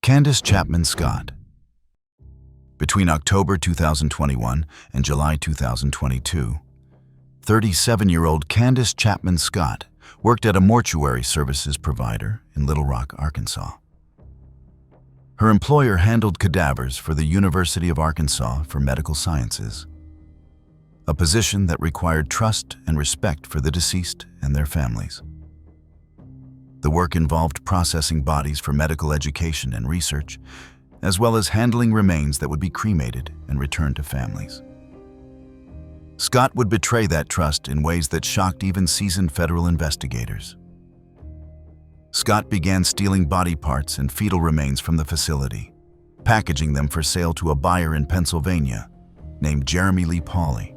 Candace Chapman Scott. Between October 2021 and July 2022, 37-year-old Candace Chapman Scott worked at a mortuary services provider in Little Rock, Arkansas. Her employer handled cadavers for the University of Arkansas for Medical Sciences, a position that required trust and respect for the deceased and their families. The work involved processing bodies for medical education and research, as well as handling remains that would be cremated and returned to families. Scott would betray that trust in ways that shocked even seasoned federal investigators. Scott began stealing body parts and fetal remains from the facility, packaging them for sale to a buyer in Pennsylvania named Jeremy Lee Pauley.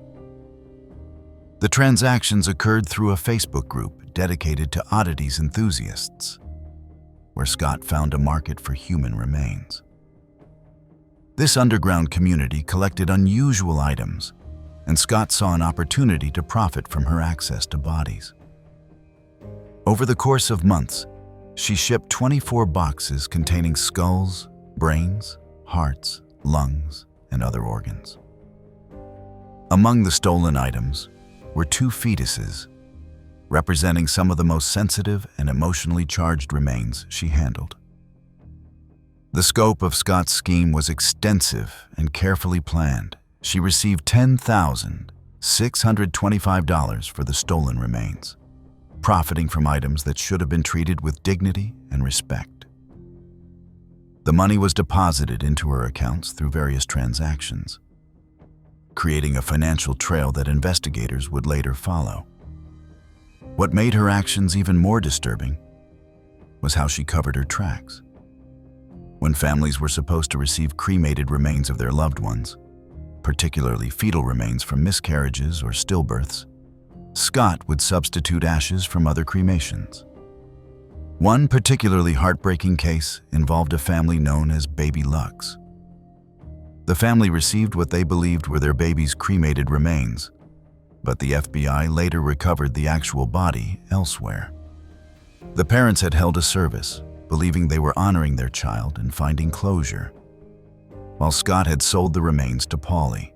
The transactions occurred through a Facebook group dedicated to oddities enthusiasts, where Scott found a market for human remains. This underground community collected unusual items, and Scott saw an opportunity to profit from her access to bodies. Over the course of months, she shipped 24 boxes containing skulls, brains, hearts, lungs, and other organs. Among the stolen items were 2 fetuses, representing some of the most sensitive and emotionally charged remains she handled. The scope of Scott's scheme was extensive and carefully planned. She received $10,625 for the stolen remains, profiting from items that should have been treated with dignity and respect. The money was deposited into her accounts through various transactions, creating a financial trail that investigators would later follow. What made her actions even more disturbing was how she covered her tracks. When families were supposed to receive cremated remains of their loved ones, particularly fetal remains from miscarriages or stillbirths, Scott would substitute ashes from other cremations. One particularly heartbreaking case involved a family known as Baby Lux. The family received what they believed were their baby's cremated remains, but the FBI later recovered the actual body elsewhere. The parents had held a service, believing they were honoring their child and finding closure, while Scott had sold the remains to Pauley.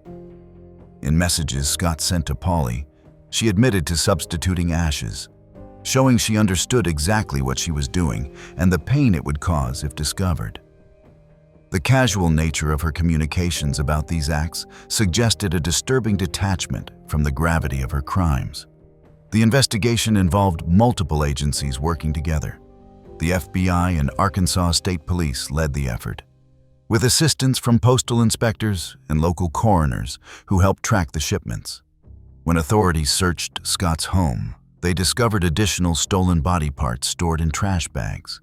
In messages Scott sent to Pauley, she admitted to substituting ashes, showing she understood exactly what she was doing and the pain it would cause if discovered. The casual nature of her communications about these acts suggested a disturbing detachment from the gravity of her crimes. The investigation involved multiple agencies working together. The FBI and Arkansas State Police led the effort, with assistance from postal inspectors and local coroners who helped track the shipments. When authorities searched Scott's home, they discovered additional stolen body parts stored in trash bags,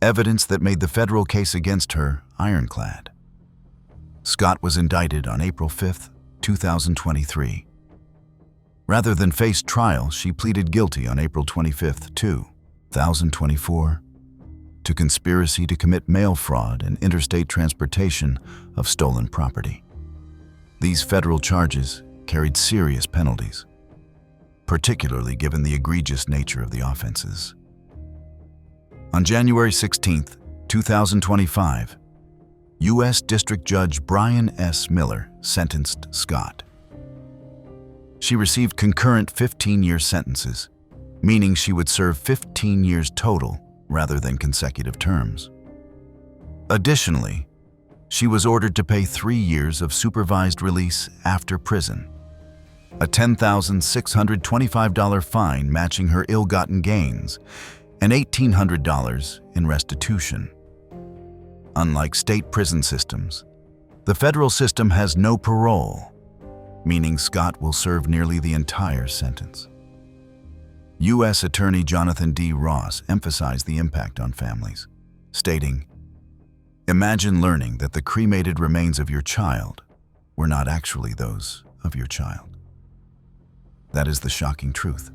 evidence that made the federal case against her ironclad. Scott was indicted on April 5, 2023. Rather than face trial, she pleaded guilty on April 25, 2024, to conspiracy to commit mail fraud and interstate transportation of stolen property. These federal charges carried serious penalties, particularly given the egregious nature of the offenses. On January 16, 2025, U.S. District Judge Brian S. Miller sentenced Scott. She received concurrent 15-year sentences, meaning she would serve 15 years total rather than consecutive terms. Additionally, she was ordered to pay 3 years of supervised release after prison, a $10,625 fine matching her ill-gotten gains, and $1,800 in restitution. Unlike state prison systems, the federal system has no parole, meaning Scott will serve nearly the entire sentence. U.S. Attorney Jonathan D. Ross emphasized the impact on families, stating, "Imagine learning that the cremated remains of your child were not actually those of your child." That is the shocking truth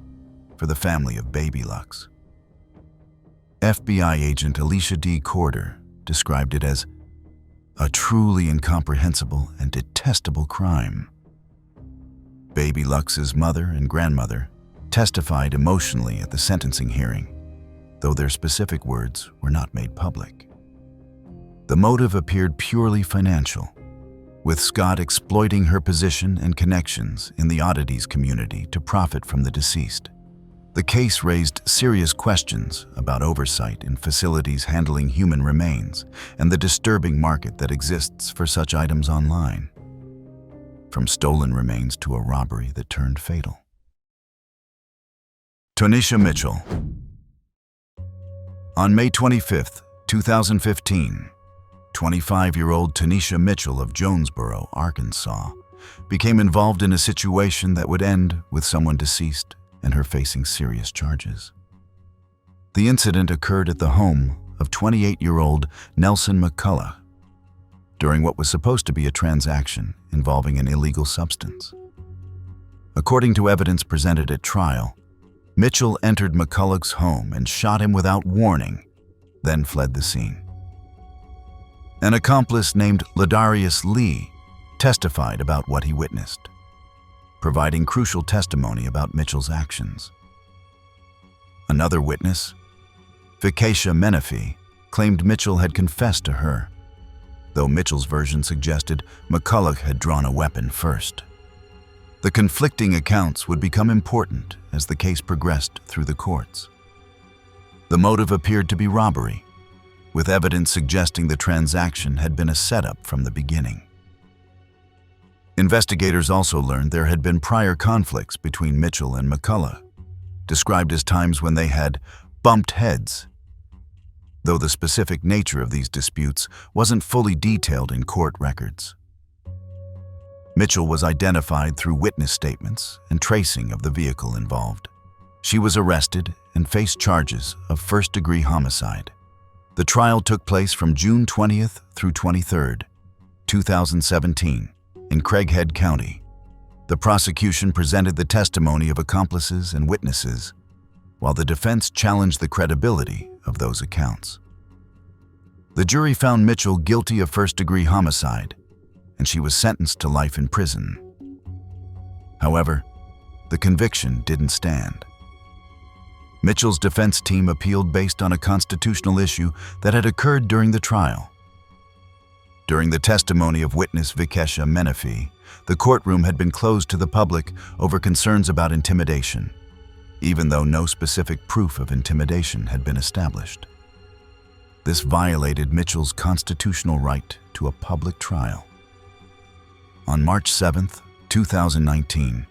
for the family of Baby Lux. FBI agent Alicia D. Corder described it as a truly incomprehensible and detestable crime. Baby Lux's mother and grandmother testified emotionally at the sentencing hearing, though their specific words were not made public. The motive appeared purely financial, with Scott exploiting her position and connections in the oddities community to profit from the deceased. The case raised serious questions about oversight in facilities handling human remains and the disturbing market that exists for such items online, from stolen remains to a robbery that turned fatal. Tonisha Mitchell. On May 25, 2015, 25-year-old Tonisha Mitchell of Jonesboro, Arkansas, became involved in a situation that would end with someone deceased and her facing serious charges. The incident occurred at the home of 28-year-old Nelson McCullough during what was supposed to be a transaction involving an illegal substance. According to evidence presented at trial, Mitchell entered McCullough's home and shot him without warning, then fled the scene. An accomplice named Ladarius Lee testified about what he witnessed, providing crucial testimony about Mitchell's actions. Another witness, Vikesha Menifee, claimed Mitchell had confessed to her, though Mitchell's version suggested McCullough had drawn a weapon first. The conflicting accounts would become important as the case progressed through the courts. The motive appeared to be robbery, with evidence suggesting the transaction had been a setup from the beginning. Investigators also learned there had been prior conflicts between Mitchell and McCullough, described as times when they had bumped heads, though the specific nature of these disputes wasn't fully detailed in court records. Mitchell was identified through witness statements and tracing of the vehicle involved. She was arrested and faced charges of first-degree homicide. The trial took place from June 20th through 23rd, 2017, in Craighead County. The prosecution presented the testimony of accomplices and witnesses, while the defense challenged the credibility of those accounts. The jury found Mitchell guilty of first-degree homicide, and she was sentenced to life in prison. However, the conviction didn't stand. Mitchell's defense team appealed based on a constitutional issue that had occurred during the trial. During the testimony of witness Vikesha Menifee, the courtroom had been closed to the public over concerns about intimidation, even though no specific proof of intimidation had been established. This violated Mitchell's constitutional right to a public trial. On March 7, 2019,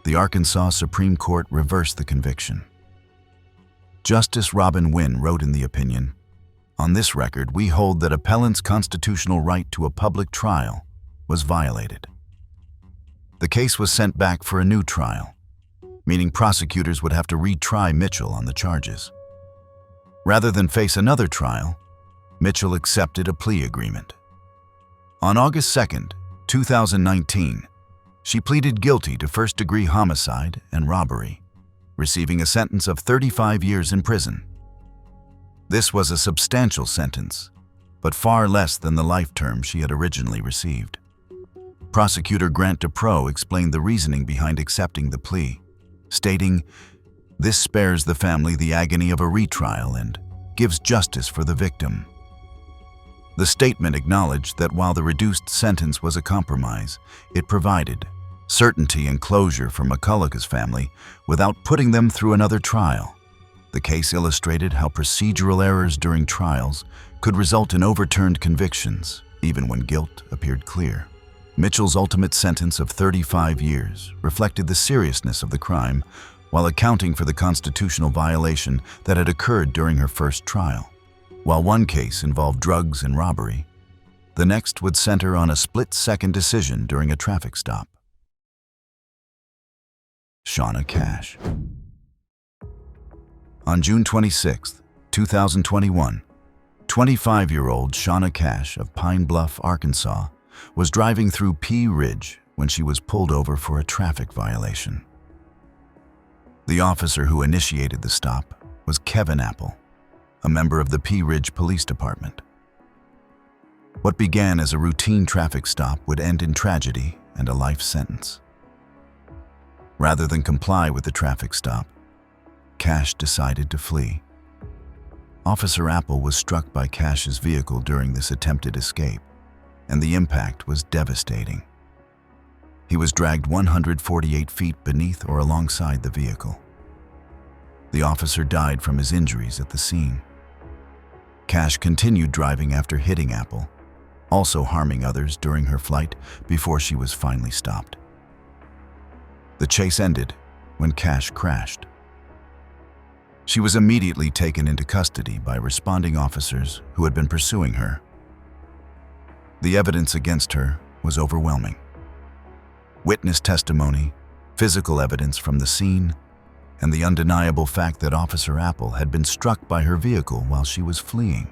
the Arkansas Supreme Court reversed the conviction. Justice Robin Wynn wrote in the opinion, "On this record, we hold that appellant's constitutional right to a public trial was violated." The case was sent back for a new trial, meaning prosecutors would have to retry Mitchell on the charges. Rather than face another trial, Mitchell accepted a plea agreement. On August 2, 2019, she pleaded guilty to first-degree homicide and robbery, receiving a sentence of 35 years in prison. This was a substantial sentence, but far less than the life term she had originally received. Prosecutor Grant DePro explained the reasoning behind accepting the plea, stating, "This spares the family the agony of a retrial and gives justice for the victim." The statement acknowledged that while the reduced sentence was a compromise, it provided certainty and closure for McCullough's family without putting them through another trial. The case illustrated how procedural errors during trials could result in overturned convictions, even when guilt appeared clear. Mitchell's ultimate sentence of 35 years reflected the seriousness of the crime while accounting for the constitutional violation that had occurred during her first trial. While one case involved drugs and robbery, the next would center on a split-second decision during a traffic stop. Shauna Cash. On June 26, 2021, 25-year-old Shauna Cash of Pine Bluff, Arkansas, was driving through Pea Ridge when she was pulled over for a traffic violation. The officer who initiated the stop was Kevin Apple, a member of the Pea Ridge Police Department. What began as a routine traffic stop would end in tragedy and a life sentence. Rather than comply with the traffic stop, Cash decided to flee. Officer Apple was struck by Cash's vehicle during this attempted escape, and the impact was devastating. He was dragged 148 feet beneath or alongside the vehicle. The officer died from his injuries at the scene. Cash continued driving after hitting Apple, also harming others during her flight before she was finally stopped. The chase ended when Cash crashed. She was immediately taken into custody by responding officers who had been pursuing her. The evidence against her was overwhelming. Witness testimony, physical evidence from the scene, and the undeniable fact that Officer Apple had been struck by her vehicle while she was fleeing.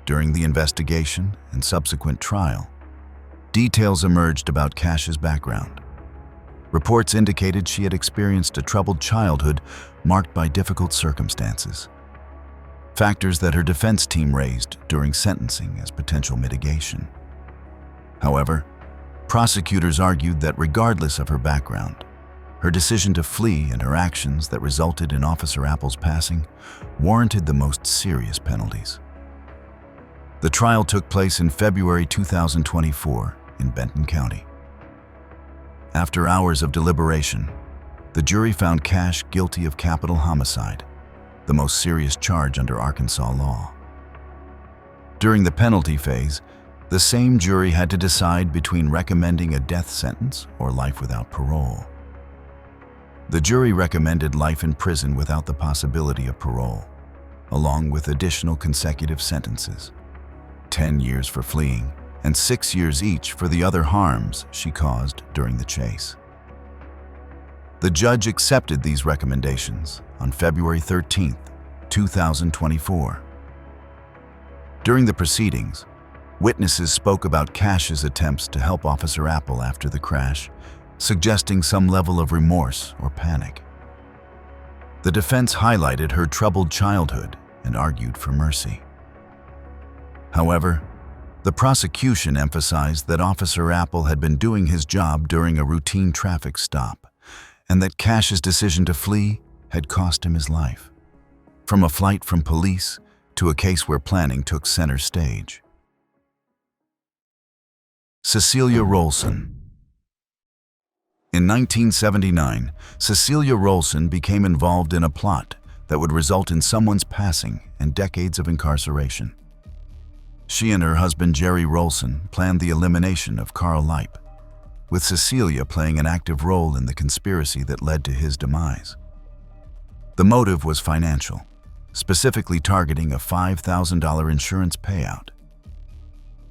During the investigation and subsequent trial, details emerged about Cash's background. Reports indicated she had experienced a troubled childhood marked by difficult circumstances, factors that her defense team raised during sentencing as potential mitigation. However, prosecutors argued that regardless of her background, her decision to flee and her actions that resulted in Officer Apple's passing warranted the most serious penalties. The trial took place in February 2024 in Benton County. After hours of deliberation, the jury found Cash guilty of capital homicide, the most serious charge under Arkansas law. During the penalty phase, the same jury had to decide between recommending a death sentence or life without parole. The jury recommended life in prison without the possibility of parole, along with additional consecutive sentences, 10 years for fleeing and 6 years each for the other harms she caused during the chase. The judge accepted these recommendations on February 13, 2024. During the proceedings, witnesses spoke about Cash's attempts to help Officer Apple after the crash, suggesting some level of remorse or panic. The defense highlighted her troubled childhood and argued for mercy. However, the prosecution emphasized that Officer Apple had been doing his job during a routine traffic stop, and that Cash's decision to flee had cost him his life. From a flight from police to a case where planning took center stage. Cecilia Rolson. In 1979, Cecilia Rolson became involved in a plot that would result in someone's passing and decades of incarceration. She and her husband Jerry Rolson planned the elimination of Carl Leip, with Cecilia playing an active role in the conspiracy that led to his demise. The motive was financial, specifically targeting a $5,000 insurance payout.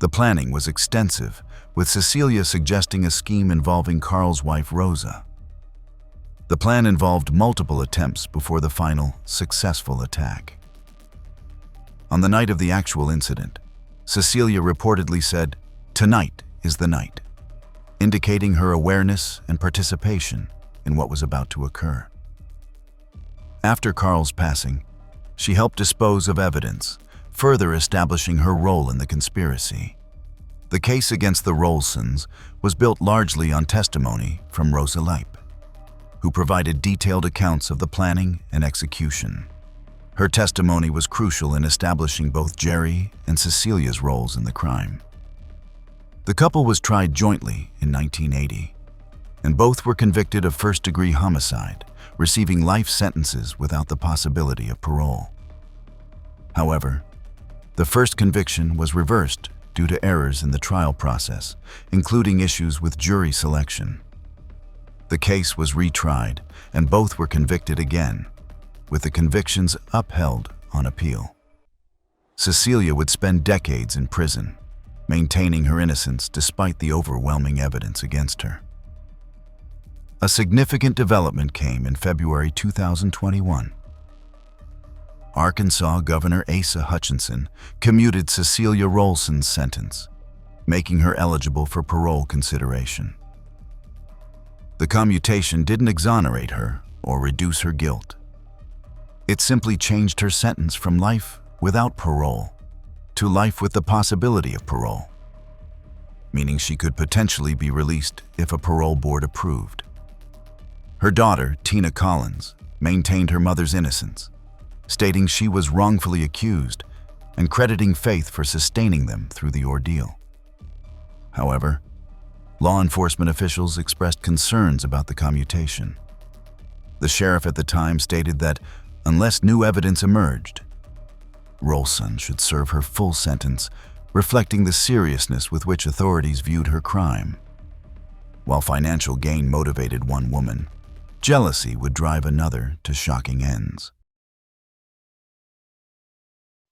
The planning was extensive, with Cecilia suggesting a scheme involving Carl's wife Rosa. The plan involved multiple attempts before the final, successful attack. On the night of the actual incident, Cecilia reportedly said, "Tonight is the night," indicating her awareness and participation in what was about to occur. After Carl's passing, she helped dispose of evidence, further establishing her role in the conspiracy. The case against the Rolsons was built largely on testimony from Rosa Leip, who provided detailed accounts of the planning and execution. Her testimony was crucial in establishing both Jerry and Cecilia's roles in the crime. The couple was tried jointly in 1980, and both were convicted of first-degree homicide, receiving life sentences without the possibility of parole. However, the first conviction was reversed due to errors in the trial process, including issues with jury selection. The case was retried, and both were convicted again, with the convictions upheld on appeal. Cecilia would spend decades in prison, maintaining her innocence despite the overwhelming evidence against her. A significant development came in February 2021. Arkansas Governor Asa Hutchinson commuted Cecilia Rolson's sentence, making her eligible for parole consideration. The commutation didn't exonerate her or reduce her guilt. It simply changed her sentence from life without parole to life with the possibility of parole, meaning she could potentially be released if a parole board approved. Her daughter, Tina Collins, maintained her mother's innocence, stating she was wrongfully accused and crediting Faith for sustaining them through the ordeal. However, law enforcement officials expressed concerns about the commutation. The sheriff at the time stated that, unless new evidence emerged, Rolson should serve her full sentence, reflecting the seriousness with which authorities viewed her crime. While financial gain motivated one woman, jealousy would drive another to shocking ends.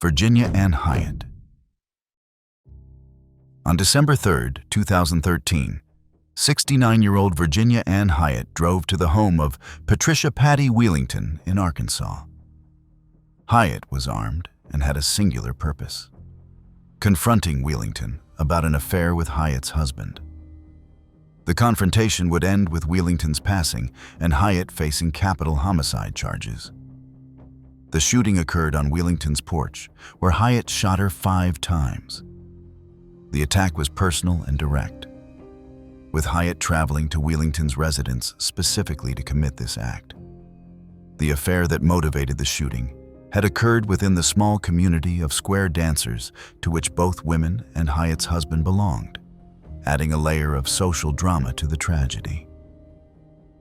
Virginia Ann Hyatt. On December 3, 2013, 69-year-old Virginia Ann Hyatt drove to the home of Patricia Patty Wheelington in Arkansas. Hyatt was armed and had a singular purpose: confronting Wheelington about an affair with Hyatt's husband. The confrontation would end with Wheelington's passing and Hyatt facing capital homicide charges. The shooting occurred on Wheelington's porch, where Hyatt shot her 5 times. The attack was personal and direct, with Hyatt traveling to Wheelington's residence specifically to commit this act. The affair that motivated the shooting had occurred within the small community of square dancers to which both women and Hyatt's husband belonged, adding a layer of social drama to the tragedy.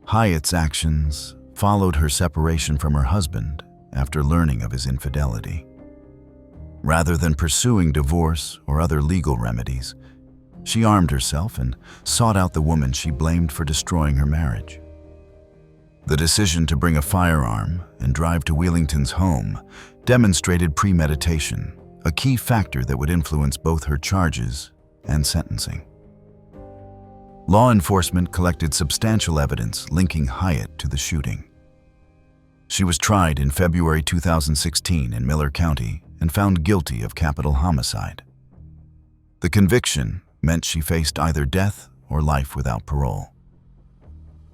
Hyatt's actions followed her separation from her husband after learning of his infidelity. Rather than pursuing divorce or other legal remedies, she armed herself and sought out the woman she blamed for destroying her marriage. The decision to bring a firearm and drive to Wheelington's home demonstrated premeditation, a key factor that would influence both her charges and sentencing. Law enforcement collected substantial evidence linking Hyatt to the shooting. She was tried in February 2016 in Miller County and found guilty of capital homicide. The conviction meant she faced either death or life without parole.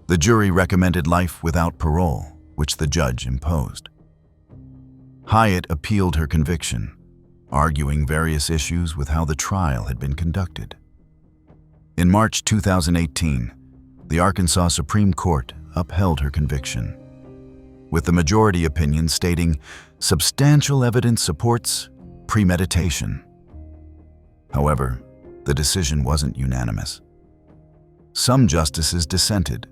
The jury recommended life without parole, which the judge imposed. Hyatt appealed her conviction, arguing various issues with how the trial had been conducted. In March 2018, the Arkansas Supreme Court upheld her conviction, with the majority opinion stating substantial evidence supports premeditation. However, the decision wasn't unanimous. Some justices dissented,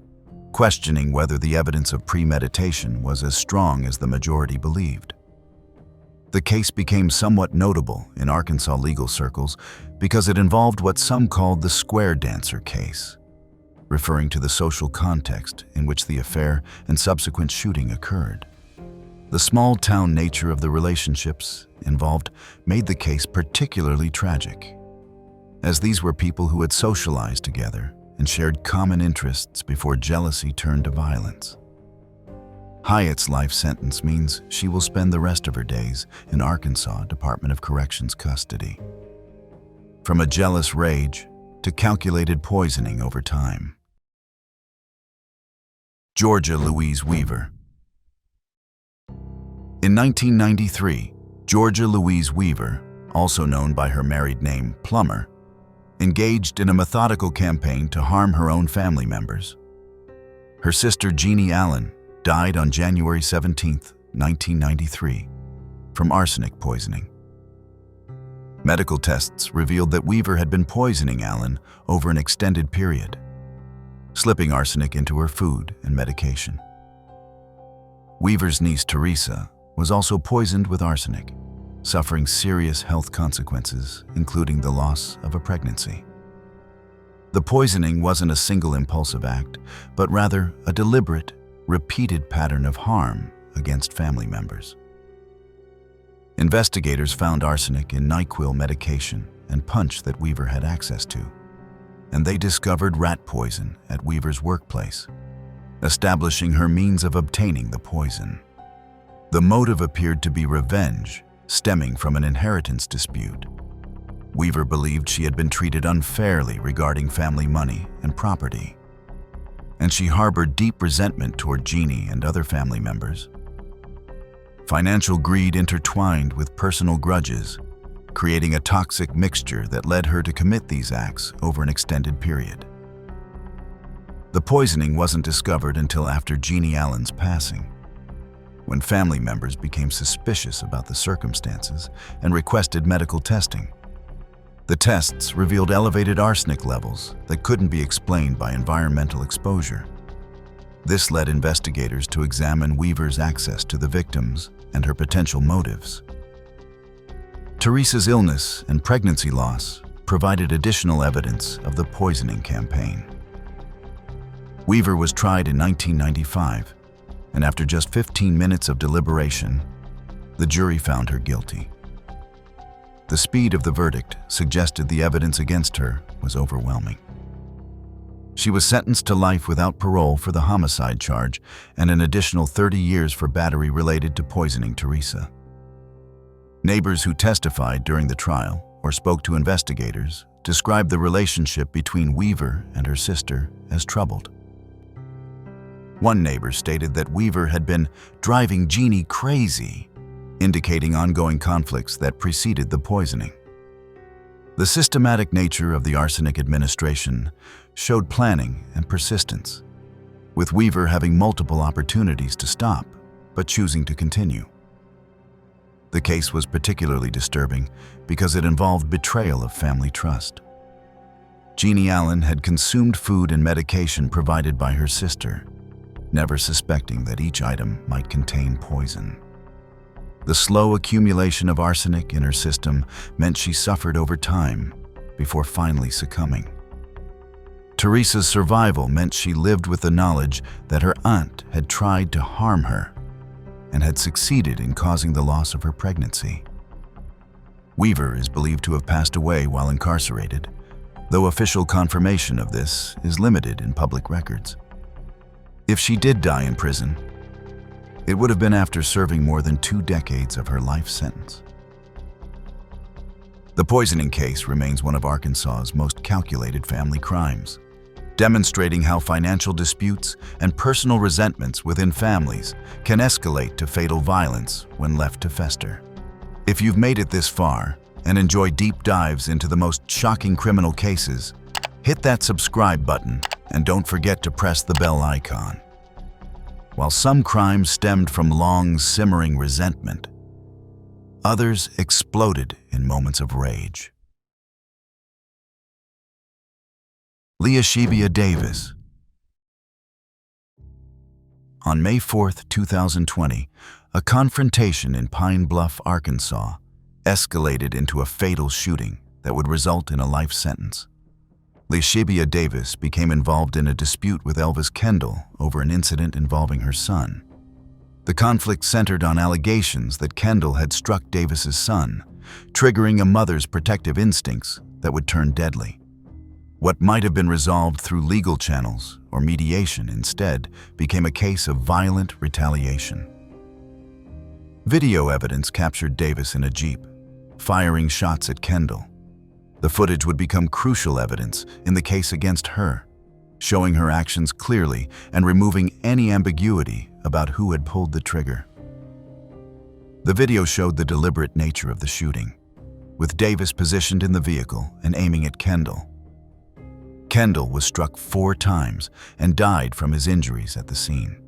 questioning whether the evidence of premeditation was as strong as the majority believed. The case became somewhat notable in Arkansas legal circles because it involved what some called the square dancer case, referring to the social context in which the affair and subsequent shooting occurred. The small-town nature of the relationships involved made the case particularly tragic, as these were people who had socialized together and shared common interests before jealousy turned to violence. Hyatt's life sentence means she will spend the rest of her days in Arkansas Department of Corrections custody. From a jealous rage to calculated poisoning over time. Georgia Louise Weaver. In 1993, Georgia Louise Weaver, also known by her married name Plummer, engaged in a methodical campaign to harm her own family members. Her sister Jeannie Allen died on January 17, 1993, from arsenic poisoning. Medical tests revealed that Weaver had been poisoning Allen over an extended period, slipping arsenic into her food and medication. Weaver's niece Teresa was also poisoned with arsenic, suffering serious health consequences, including the loss of a pregnancy. The poisoning wasn't a single impulsive act, but rather a deliberate, repeated pattern of harm against family members. Investigators found arsenic in NyQuil medication and punch that Weaver had access to, and they discovered rat poison at Weaver's workplace, establishing her means of obtaining the poison. The motive appeared to be revenge, stemming from an inheritance dispute. Weaver believed she had been treated unfairly regarding family money and property, and she harbored deep resentment toward Jeannie and other family members. Financial greed intertwined with personal grudges, creating a toxic mixture that led her to commit these acts over an extended period. The poisoning wasn't discovered until after Jeannie Allen's passing. when family members became suspicious about the circumstances and requested medical testing. The tests revealed elevated arsenic levels that couldn't be explained by environmental exposure. This led investigators to examine Weaver's access to the victims and her potential motives. Teresa's illness and pregnancy loss provided additional evidence of the poisoning campaign. Weaver was tried in 1995, and after just 15 minutes of deliberation, the jury found her guilty. The speed of the verdict suggested the evidence against her was overwhelming. She was sentenced to life without parole for the homicide charge and an additional 30 years for battery related to poisoning Teresa. Neighbors who testified during the trial or spoke to investigators described the relationship between Weaver and her sister as troubled. One neighbor stated that Weaver had been driving Jeannie crazy, indicating ongoing conflicts that preceded the poisoning. The systematic nature of the arsenic administration showed planning and persistence, with Weaver having multiple opportunities to stop, but choosing to continue. The case was particularly disturbing because it involved betrayal of family trust. Jeannie Allen had consumed food and medication provided by her sister, never suspecting that each item might contain poison. The slow accumulation of arsenic in her system meant she suffered over time before finally succumbing. Teresa's survival meant she lived with the knowledge that her aunt had tried to harm her and had succeeded in causing the loss of her pregnancy. Weaver is believed to have passed away while incarcerated, though official confirmation of this is limited in public records. If she did die in prison, it would have been after serving more than 2 decades of her life sentence. The poisoning case remains one of Arkansas's most calculated family crimes, demonstrating how financial disputes and personal resentments within families can escalate to fatal violence when left to fester. If you've made it this far and enjoy deep dives into the most shocking criminal cases, hit that subscribe button and don't forget to press the bell icon. While some crimes stemmed from long, simmering resentment, others exploded in moments of rage. Leashebia Davis. On May 4, 2020, a confrontation in Pine Bluff, Arkansas, escalated into a fatal shooting that would result in a life sentence. Leashebia Davis became involved in a dispute with Elvis Kendall over an incident involving her son. The conflict centered on allegations that Kendall had struck Davis's son, triggering a mother's protective instincts that would turn deadly. What might have been resolved through legal channels or mediation instead became a case of violent retaliation. Video evidence captured Davis in a Jeep, firing shots at Kendall. The footage would become crucial evidence in the case against her, showing her actions clearly and removing any ambiguity about who had pulled the trigger. The video showed the deliberate nature of the shooting, with Davis positioned in the vehicle and aiming at Kendall. Kendall was struck 4 times and died from his injuries at the scene.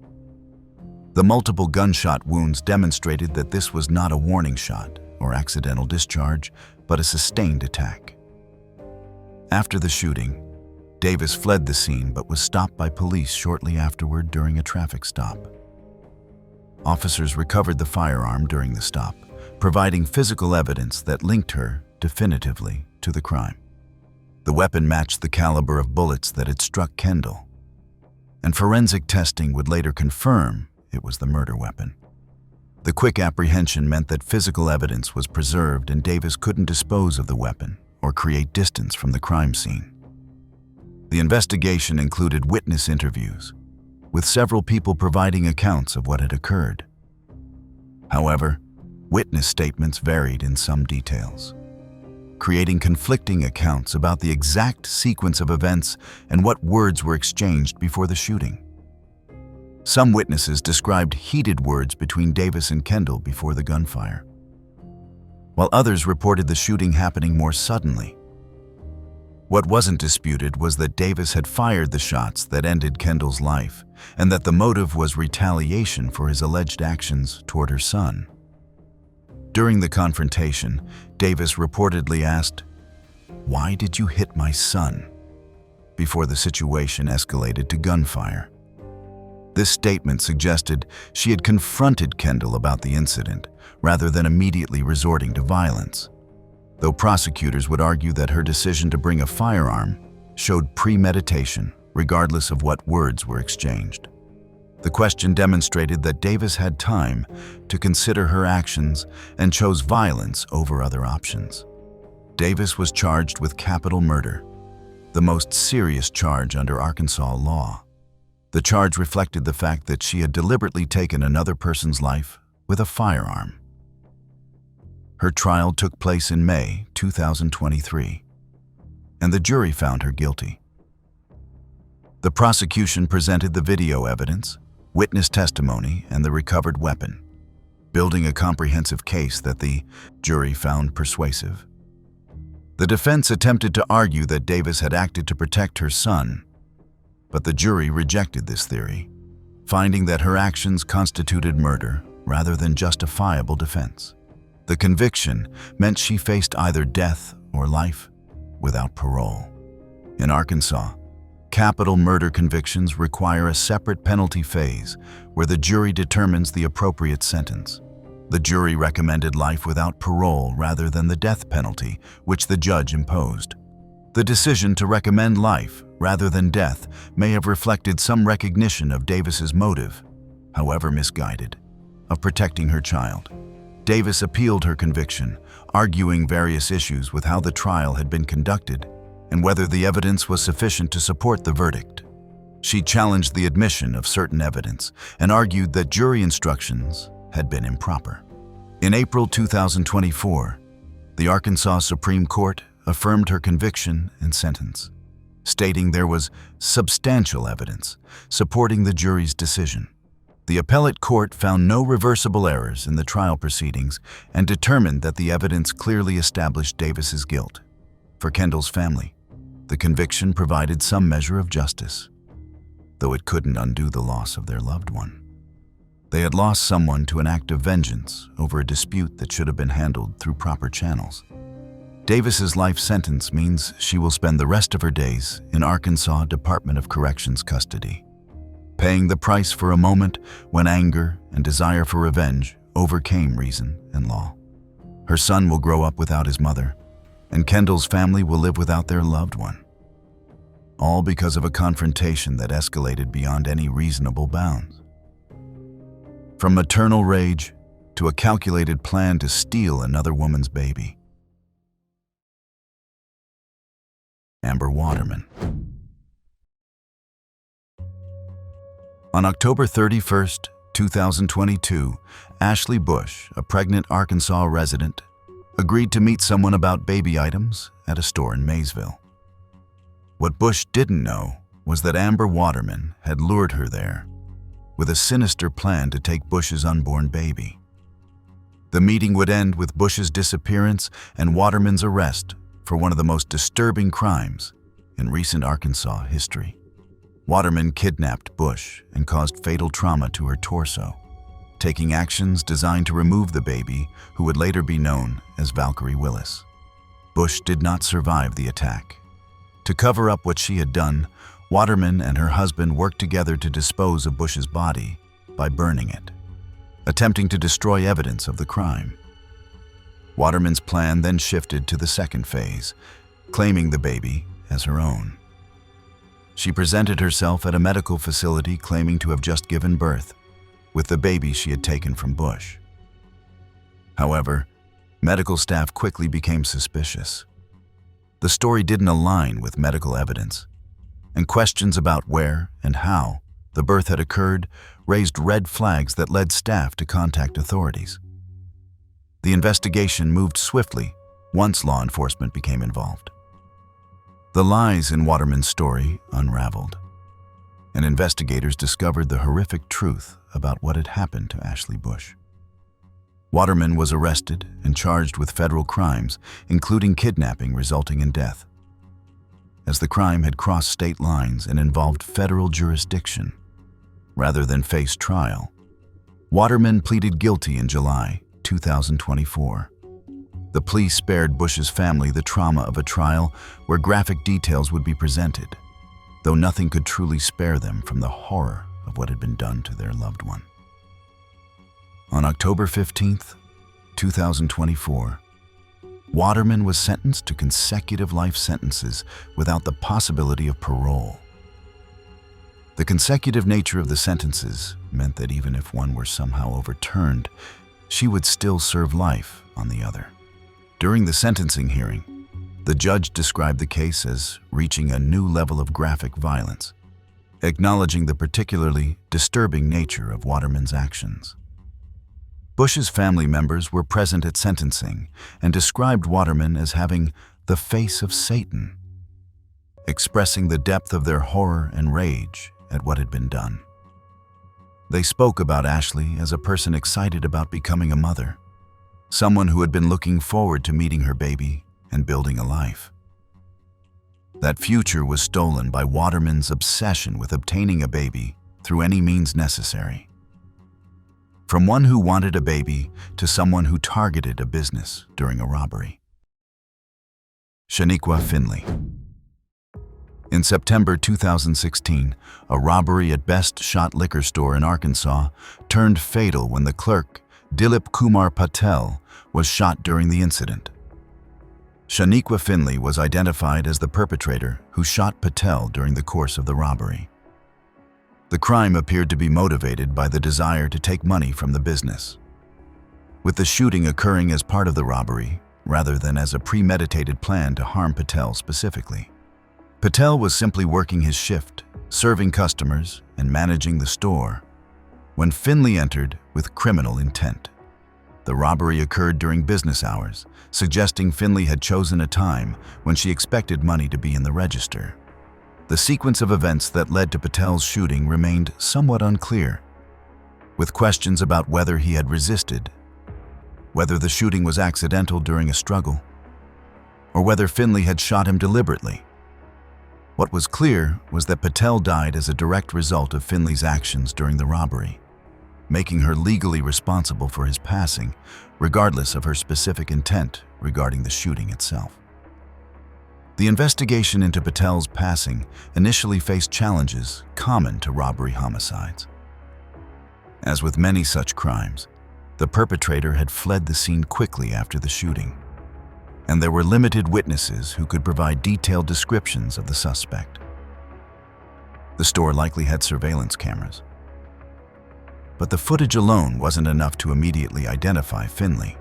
The multiple gunshot wounds demonstrated that this was not a warning shot or accidental discharge, but a sustained attack. After the shooting, Davis fled the scene but was stopped by police shortly afterward during a traffic stop. Officers recovered the firearm during the stop, providing physical evidence that linked her definitively to the crime. The weapon matched the caliber of bullets that had struck Kendall, and forensic testing would later confirm it was the murder weapon. The quick apprehension meant that physical evidence was preserved and Davis couldn't dispose of the weapon or create distance from the crime scene. The investigation included witness interviews, with several people providing accounts of what had occurred. However, witness statements varied in some details, creating conflicting accounts about the exact sequence of events and what words were exchanged before the shooting. Some witnesses described heated words between Davis and Kendall before the gunfire, while others reported the shooting happening more suddenly. What wasn't disputed was that Davis had fired the shots that ended Kendall's life, and that the motive was retaliation for his alleged actions toward her son. During the confrontation, Davis reportedly asked, "Why did you hit my son?" before the situation escalated to gunfire. This statement suggested she had confronted Kendall about the incident, rather than immediately resorting to violence, though prosecutors would argue that her decision to bring a firearm showed premeditation, regardless of what words were exchanged. The question demonstrated that Davis had time to consider her actions and chose violence over other options. Davis was charged with capital murder, the most serious charge under Arkansas law. The charge reflected the fact that she had deliberately taken another person's life with a firearm. Her trial took place in May 2023, and the jury found her guilty. The prosecution presented the video evidence, witness testimony, and the recovered weapon, building a comprehensive case that the jury found persuasive. The defense attempted to argue that Davis had acted to protect her son, but the jury rejected this theory, finding that her actions constituted murder rather than justifiable defense. The conviction meant she faced either death or life without parole. In Arkansas, capital murder convictions require a separate penalty phase where the jury determines the appropriate sentence. The jury recommended life without parole rather than the death penalty, which the judge imposed. The decision to recommend life rather than death may have reflected some recognition of Davis's motive, however misguided, of protecting her child. Davis appealed her conviction, arguing various issues with how the trial had been conducted and whether the evidence was sufficient to support the verdict. She challenged the admission of certain evidence and argued that jury instructions had been improper. In April 2024, the Arkansas Supreme Court affirmed her conviction and sentence, stating there was substantial evidence supporting the jury's decision. The appellate court found no reversible errors in the trial proceedings and determined that the evidence clearly established Davis's guilt. For Kendall's family, the conviction provided some measure of justice, though it couldn't undo the loss of their loved one. They had lost someone to an act of vengeance over a dispute that should have been handled through proper channels. Davis's life sentence means she will spend the rest of her days in Arkansas Department of Corrections custody, paying the price for a moment when anger and desire for revenge overcame reason and law. Her son will grow up without his mother, and Kendall's family will live without their loved one, all because of a confrontation that escalated beyond any reasonable bounds. From maternal rage to a calculated plan to steal another woman's baby. Amber Waterman. On October 31st, 2022, Ashley Bush, a pregnant Arkansas resident, agreed to meet someone about baby items at a store in Maysville. What Bush didn't know was that Amber Waterman had lured her there with a sinister plan to take Bush's unborn baby. The meeting would end with Bush's disappearance and Waterman's arrest for one of the most disturbing crimes in recent Arkansas history. Waterman kidnapped Bush and caused fatal trauma to her torso, taking actions designed to remove the baby, who would later be known as Valkyrie Willis. Bush did not survive the attack. To cover up what she had done, Waterman and her husband worked together to dispose of Bush's body by burning it, attempting to destroy evidence of the crime. Waterman's plan then shifted to the second phase, claiming the baby as her own. She presented herself at a medical facility claiming to have just given birth, with the baby she had taken from Bush. However, medical staff quickly became suspicious. The story didn't align with medical evidence, and questions about where and how the birth had occurred raised red flags that led staff to contact authorities. The investigation moved swiftly once law enforcement became involved. The lies in Waterman's story unraveled, and investigators discovered the horrific truth about what had happened to Ashley Bush. Waterman was arrested and charged with federal crimes, including kidnapping resulting in death. as the crime had crossed state lines and involved federal jurisdiction. Rather than face trial, Waterman pleaded guilty in July 2024. The plea spared Bush's family the trauma of a trial where graphic details would be presented, though nothing could truly spare them from the horror of what had been done to their loved one. On October 15, 2024, Waterman was sentenced to consecutive life sentences without the possibility of parole. The consecutive nature of the sentences meant that even if one were somehow overturned, she would still serve life on the other. During the sentencing hearing, the judge described the case as reaching a new level of graphic violence, acknowledging the particularly disturbing nature of Waterman's actions. Bush's family members were present at sentencing and described Waterman as having the face of Satan, expressing the depth of their horror and rage at what had been done. They spoke about Ashley as a person excited about becoming a mother, someone who had been looking forward to meeting her baby and building a life. That future was stolen by Waterman's obsession with obtaining a baby through any means necessary. From one who wanted a baby to someone who targeted a business during a robbery. Shaniqua Finley. In September 2016, a robbery at Best Shot liquor store in Arkansas turned fatal when the clerk, Dilip Kumar Patel, was shot during the incident. Shaniqua Finley was identified as the perpetrator who shot Patel during the course of the robbery. The crime appeared to be motivated by the desire to take money from the business, with the shooting occurring as part of the robbery rather than as a premeditated plan to harm Patel specifically. Patel was simply working his shift, serving customers and managing the store, when Finley entered with criminal intent. The robbery occurred during business hours, suggesting Finley had chosen a time when she expected money to be in the register. The sequence of events that led to Patel's shooting remained somewhat unclear, with questions about whether he had resisted, whether the shooting was accidental during a struggle, or whether Finley had shot him deliberately. What was clear was that Patel died as a direct result of Finley's actions during the robbery, making her legally responsible for his passing, regardless of her specific intent regarding the shooting itself. The investigation into Patel's passing initially faced challenges common to robbery homicides. As with many such crimes, the perpetrator had fled the scene quickly after the shooting, and there were limited witnesses who could provide detailed descriptions of the suspect. The store likely had surveillance cameras, but the footage alone wasn't enough to immediately identify Finley.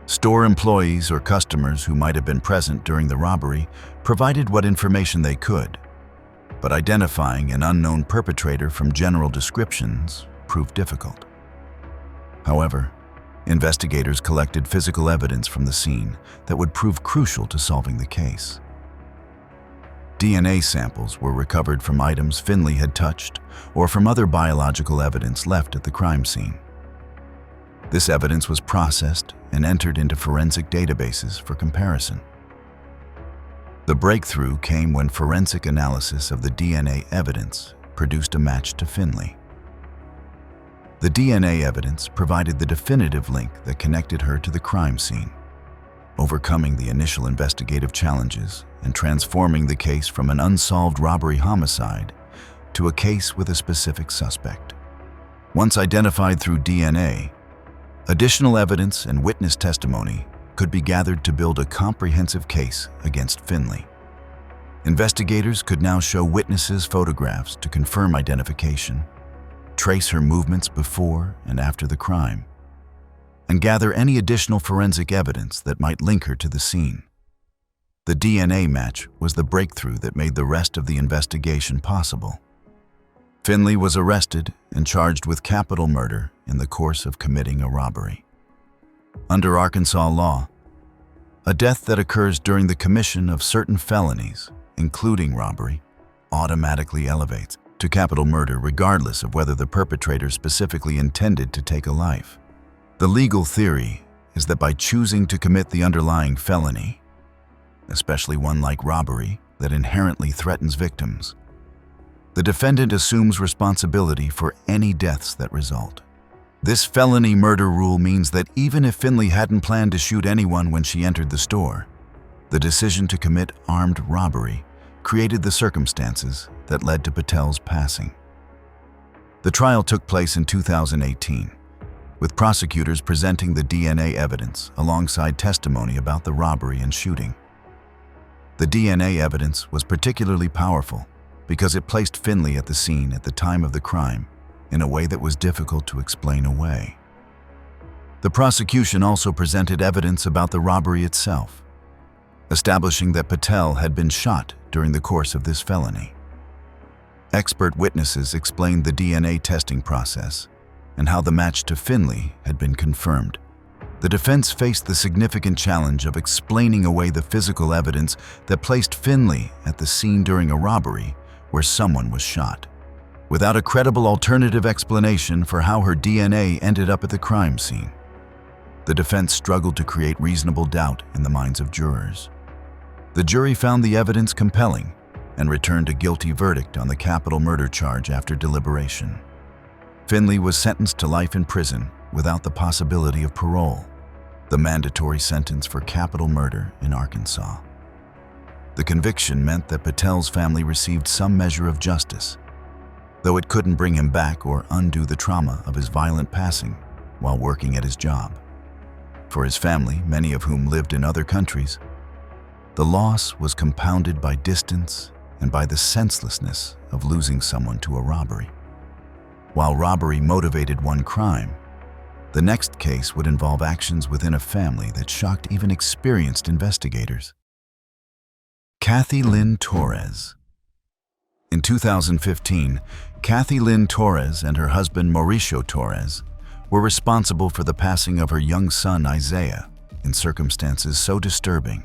Store employees or customers who might have been present during the robbery provided what information they could, but identifying an unknown perpetrator from general descriptions proved difficult. However, investigators collected physical evidence from the scene that would prove crucial to solving the case. DNA samples were recovered from items Finley had touched or from other biological evidence left at the crime scene. This evidence was processed and entered into forensic databases for comparison. The breakthrough came when forensic analysis of the DNA evidence produced a match to Finley. The DNA evidence provided the definitive link that connected her to the crime scene, overcoming the initial investigative challenges and transforming the case from an unsolved robbery homicide to a case with a specific suspect. Once identified through DNA, additional evidence and witness testimony could be gathered to build a comprehensive case against Finley. Investigators could now show witnesses' photographs to confirm identification, trace her movements before and after the crime, and gather any additional forensic evidence that might link her to the scene. The DNA match was the breakthrough that made the rest of the investigation possible. Finley was arrested and charged with capital murder in the course of committing a robbery. Under Arkansas law, a death that occurs during the commission of certain felonies, including robbery, automatically elevates to capital murder regardless of whether the perpetrator specifically intended to take a life. The legal theory is that by choosing to commit the underlying felony, especially one like robbery that inherently threatens victims. The defendant assumes responsibility for any deaths that result. This felony murder rule means that even if Finley hadn't planned to shoot anyone when she entered the store, the decision to commit armed robbery created the circumstances that led to Patel's passing. The trial took place in 2018, with prosecutors presenting the DNA evidence alongside testimony about the robbery and shooting. The DNA evidence was particularly powerful because it placed Finley at the scene at the time of the crime in a way that was difficult to explain away. The prosecution also presented evidence about the robbery itself, establishing that Patel had been shot during the course of this felony. Expert witnesses explained the DNA testing process and how the match to Finley had been confirmed. The defense faced the significant challenge of explaining away the physical evidence that placed Finley at the scene during a robbery where someone was shot, without a credible alternative explanation for how her DNA ended up at the crime scene. The defense struggled to create reasonable doubt in the minds of jurors. The jury found the evidence compelling and returned a guilty verdict on the capital murder charge after deliberation. Finley was sentenced to life in prison without the possibility of parole, the mandatory sentence for capital murder in Arkansas. The conviction meant that Patel's family received some measure of justice, though it couldn't bring him back or undo the trauma of his violent passing while working at his job. For his family, many of whom lived in other countries, the loss was compounded by distance and by the senselessness of losing someone to a robbery. While robbery motivated one crime, the next case would involve actions within a family that shocked even experienced investigators. Kathy Lynn Torres. In 2015, Kathy Lynn Torres and her husband Mauricio Torres were responsible for the passing of her young son Isaiah in circumstances so disturbing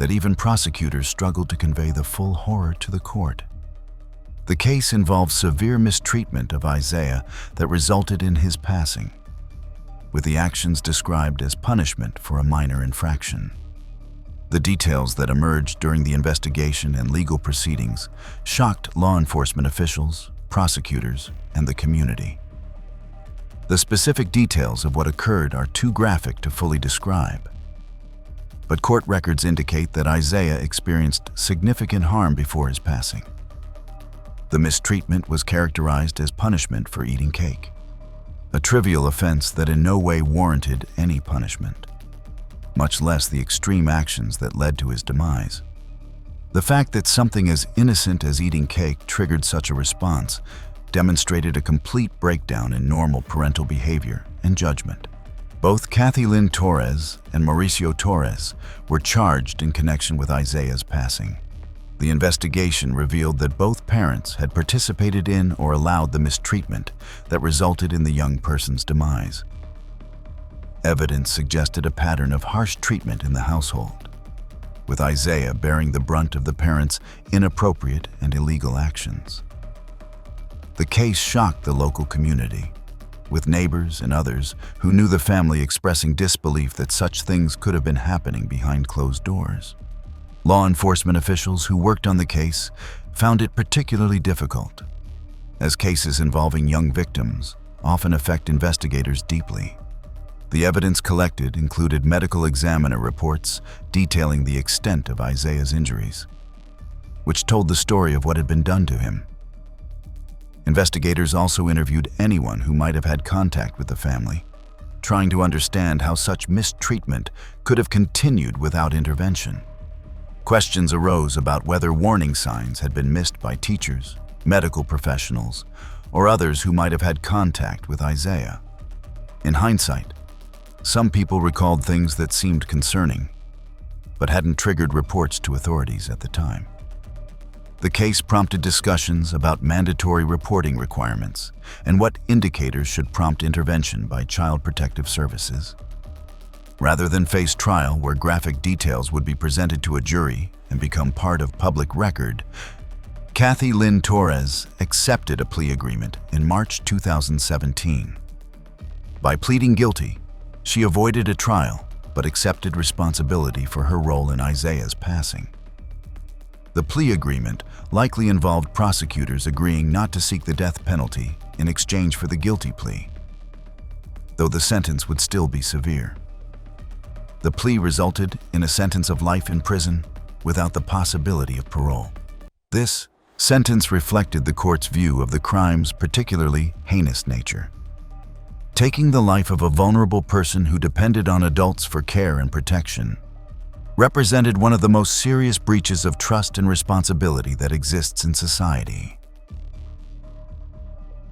that even prosecutors struggled to convey the full horror to the court. The case involved severe mistreatment of Isaiah that resulted in his passing, with the actions described as punishment for a minor infraction. The details that emerged during the investigation and legal proceedings shocked law enforcement officials, prosecutors, and the community. The specific details of what occurred are too graphic to fully describe, but court records indicate that Isaiah experienced significant harm before his passing. The mistreatment was characterized as punishment for eating cake, a trivial offense that in no way warranted any punishment, much less the extreme actions that led to his demise. The fact that something as innocent as eating cake triggered such a response demonstrated a complete breakdown in normal parental behavior and judgment. Both Kathy Lynn Torres and Mauricio Torres were charged in connection with Isaiah's passing. The investigation revealed that both parents had participated in or allowed the mistreatment that resulted in the young person's demise. Evidence suggested a pattern of harsh treatment in the household, with Isaiah bearing the brunt of the parents' inappropriate and illegal actions. The case shocked the local community, with neighbors and others who knew the family expressing disbelief that such things could have been happening behind closed doors. Law enforcement officials who worked on the case found it particularly difficult, as cases involving young victims often affect investigators deeply. The evidence collected included medical examiner reports detailing the extent of Isaiah's injuries, which told the story of what had been done to him. Investigators also interviewed anyone who might have had contact with the family, trying to understand how such mistreatment could have continued without intervention. Questions arose about whether warning signs had been missed by teachers, medical professionals, or others who might have had contact with Isaiah. In hindsight, some people recalled things that seemed concerning, but hadn't triggered reports to authorities at the time. The case prompted discussions about mandatory reporting requirements and what indicators should prompt intervention by Child Protective Services. Rather than face trial where graphic details would be presented to a jury and become part of public record, Kathy Lynn Torres accepted a plea agreement in March 2017. By pleading guilty, she avoided a trial but accepted responsibility for her role in Isaiah's passing. The plea agreement likely involved prosecutors agreeing not to seek the death penalty in exchange for the guilty plea, though the sentence would still be severe. The plea resulted in a sentence of life in prison without the possibility of parole. This sentence reflected the court's view of the crime's particularly heinous nature. Taking the life of a vulnerable person who depended on adults for care and protection represented one of the most serious breaches of trust and responsibility that exists in society.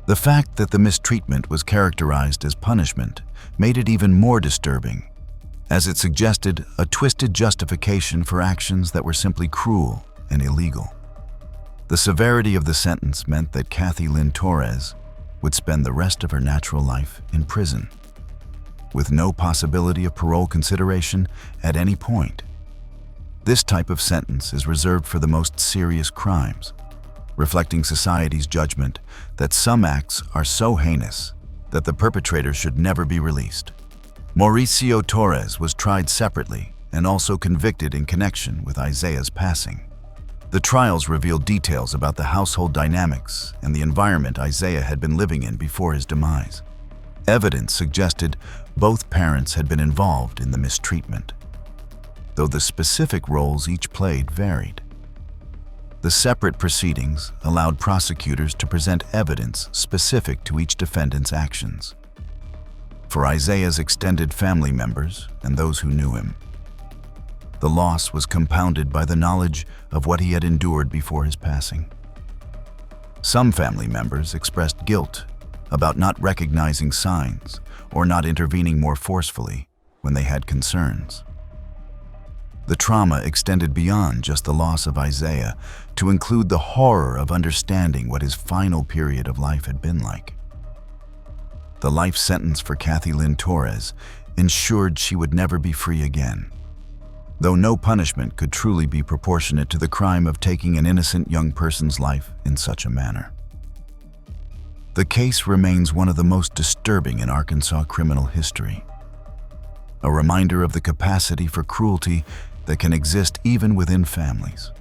The fact that the mistreatment was characterized as punishment made it even more disturbing, as it suggested a twisted justification for actions that were simply cruel and illegal. The severity of the sentence meant that Kathy Lynn Torres would spend the rest of her natural life in prison, with no possibility of parole consideration at any point. This type of sentence is reserved for the most serious crimes, reflecting society's judgment that some acts are so heinous that the perpetrator should never be released. Mauricio Torres was tried separately and also convicted in connection with Isaiah's passing. The trials revealed details about the household dynamics and the environment Isaiah had been living in before his demise. Evidence suggested both parents had been involved in the mistreatment, though the specific roles each played varied. The separate proceedings allowed prosecutors to present evidence specific to each defendant's actions. For Isaiah's extended family members and those who knew him, the loss was compounded by the knowledge of what he had endured before his passing. Some family members expressed guilt about not recognizing signs or not intervening more forcefully when they had concerns. The trauma extended beyond just the loss of Isaiah to include the horror of understanding what his final period of life had been like. The life sentence for Kathy Lynn Torres ensured she would never be free again, though no punishment could truly be proportionate to the crime of taking an innocent young person's life in such a manner. The case remains one of the most disturbing in Arkansas criminal history, a reminder of the capacity for cruelty that can exist even within families.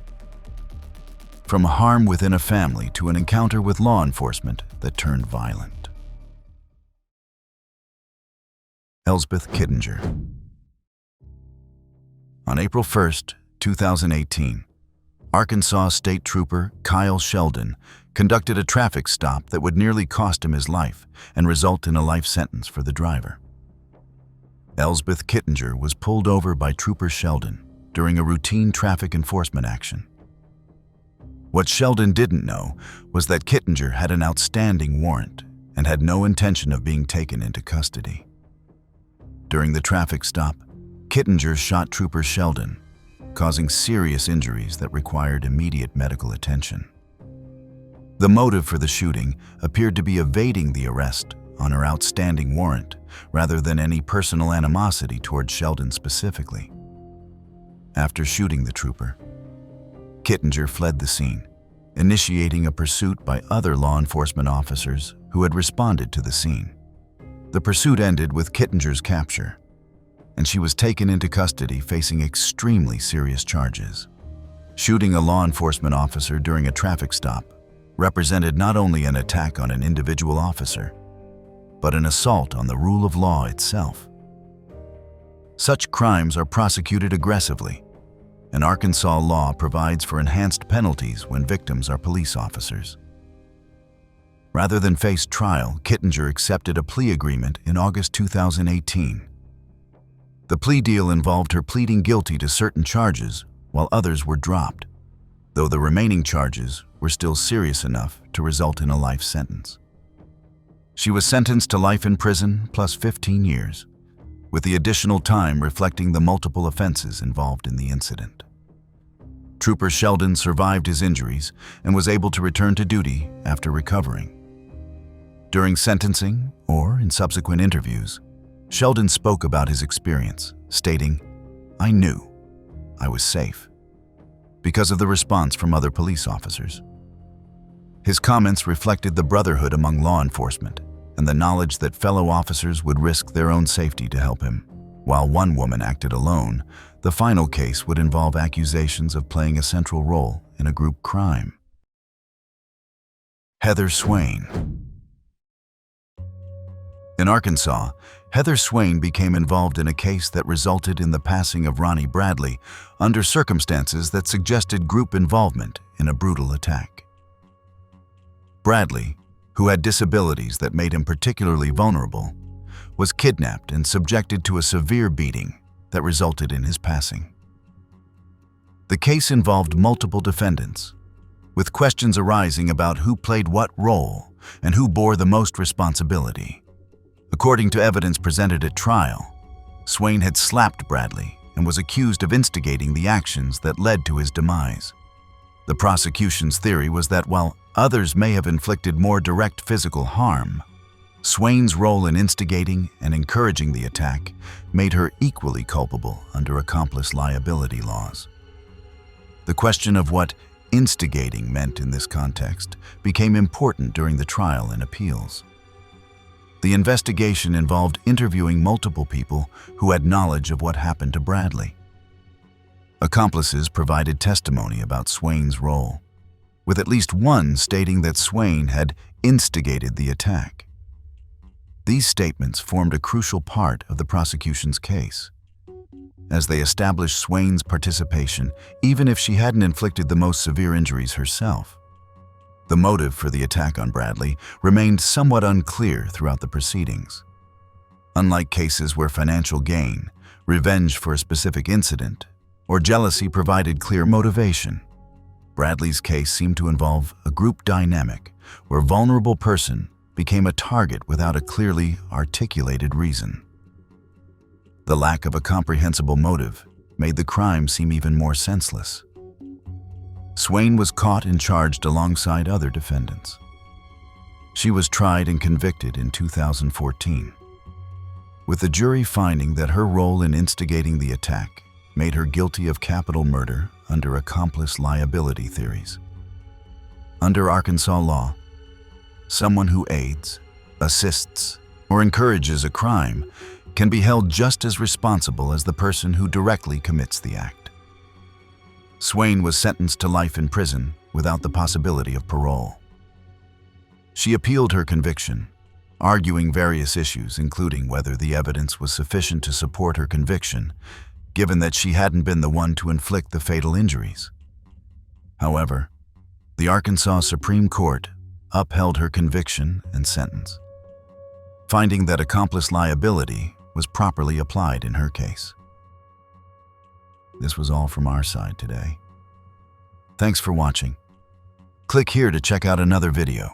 From harm within a family to an encounter with law enforcement that turned violent. Elsbeth Kittinger. On April 1, 2018, Arkansas State Trooper Kyle Sheldon conducted a traffic stop that would nearly cost him his life and result in a life sentence for the driver. Elsbeth Kittinger was pulled over by Trooper Sheldon during a routine traffic enforcement action. What Sheldon didn't know was that Kittinger had an outstanding warrant and had no intention of being taken into custody. During the traffic stop, Kittinger shot Trooper Sheldon, causing serious injuries that required immediate medical attention. The motive for the shooting appeared to be evading the arrest on her outstanding warrant, rather than any personal animosity toward Sheldon specifically. After shooting the trooper, Kittinger fled the scene, initiating a pursuit by other law enforcement officers who had responded to the scene. The pursuit ended with Kittinger's capture, and she was taken into custody facing extremely serious charges. Shooting a law enforcement officer during a traffic stop represented not only an attack on an individual officer, but an assault on the rule of law itself. Such crimes are prosecuted aggressively, and Arkansas law provides for enhanced penalties when victims are police officers. Rather than face trial, Kittinger accepted a plea agreement in August 2018. The plea deal involved her pleading guilty to certain charges while others were dropped, though the remaining charges were still serious enough to result in a life sentence. She was sentenced to life in prison plus 15 years, with the additional time reflecting the multiple offenses involved in the incident. Trooper Sheldon survived his injuries and was able to return to duty after recovering. During sentencing, or in subsequent interviews, Sheldon spoke about his experience, stating, "I knew I was safe," because of the response from other police officers. His comments reflected the brotherhood among law enforcement and the knowledge that fellow officers would risk their own safety to help him. While one woman acted alone, the final case would involve accusations of playing a central role in a group crime. Heather Swain. In Arkansas, Heather Swain became involved in a case that resulted in the passing of Ronnie Bradley under circumstances that suggested group involvement in a brutal attack. Bradley, who had disabilities that made him particularly vulnerable, was kidnapped and subjected to a severe beating that resulted in his passing. The case involved multiple defendants, with questions arising about who played what role and who bore the most responsibility. According to evidence presented at trial, Swain had slapped Bradley and was accused of instigating the actions that led to his demise. The prosecution's theory was that while others may have inflicted more direct physical harm, Swain's role in instigating and encouraging the attack made her equally culpable under accomplice liability laws. The question of what instigating meant in this context became important during the trial and appeals. The investigation involved interviewing multiple people who had knowledge of what happened to Bradley. Accomplices provided testimony about Swain's role, with at least one stating that Swain had instigated the attack. These statements formed a crucial part of the prosecution's case, as they established Swain's participation even if she hadn't inflicted the most severe injuries herself. The motive for the attack on Bradley remained somewhat unclear throughout the proceedings. Unlike cases where financial gain, revenge for a specific incident, or jealousy provided clear motivation, Bradley's case seemed to involve a group dynamic where a vulnerable person became a target without a clearly articulated reason. The lack of a comprehensible motive made the crime seem even more senseless. Swain was caught and charged alongside other defendants. She was tried and convicted in 2014, with the jury finding that her role in instigating the attack made her guilty of capital murder under accomplice liability theories. Under Arkansas law, someone who aids, assists, or encourages a crime can be held just as responsible as the person who directly commits the act. Swain was sentenced to life in prison without the possibility of parole. She appealed her conviction, arguing various issues, including whether the evidence was sufficient to support her conviction, given that she hadn't been the one to inflict the fatal injuries. However, the Arkansas Supreme Court upheld her conviction and sentence, finding that accomplice liability was properly applied in her case. This was all from our side today. Thanks for watching. Click here to check out another video.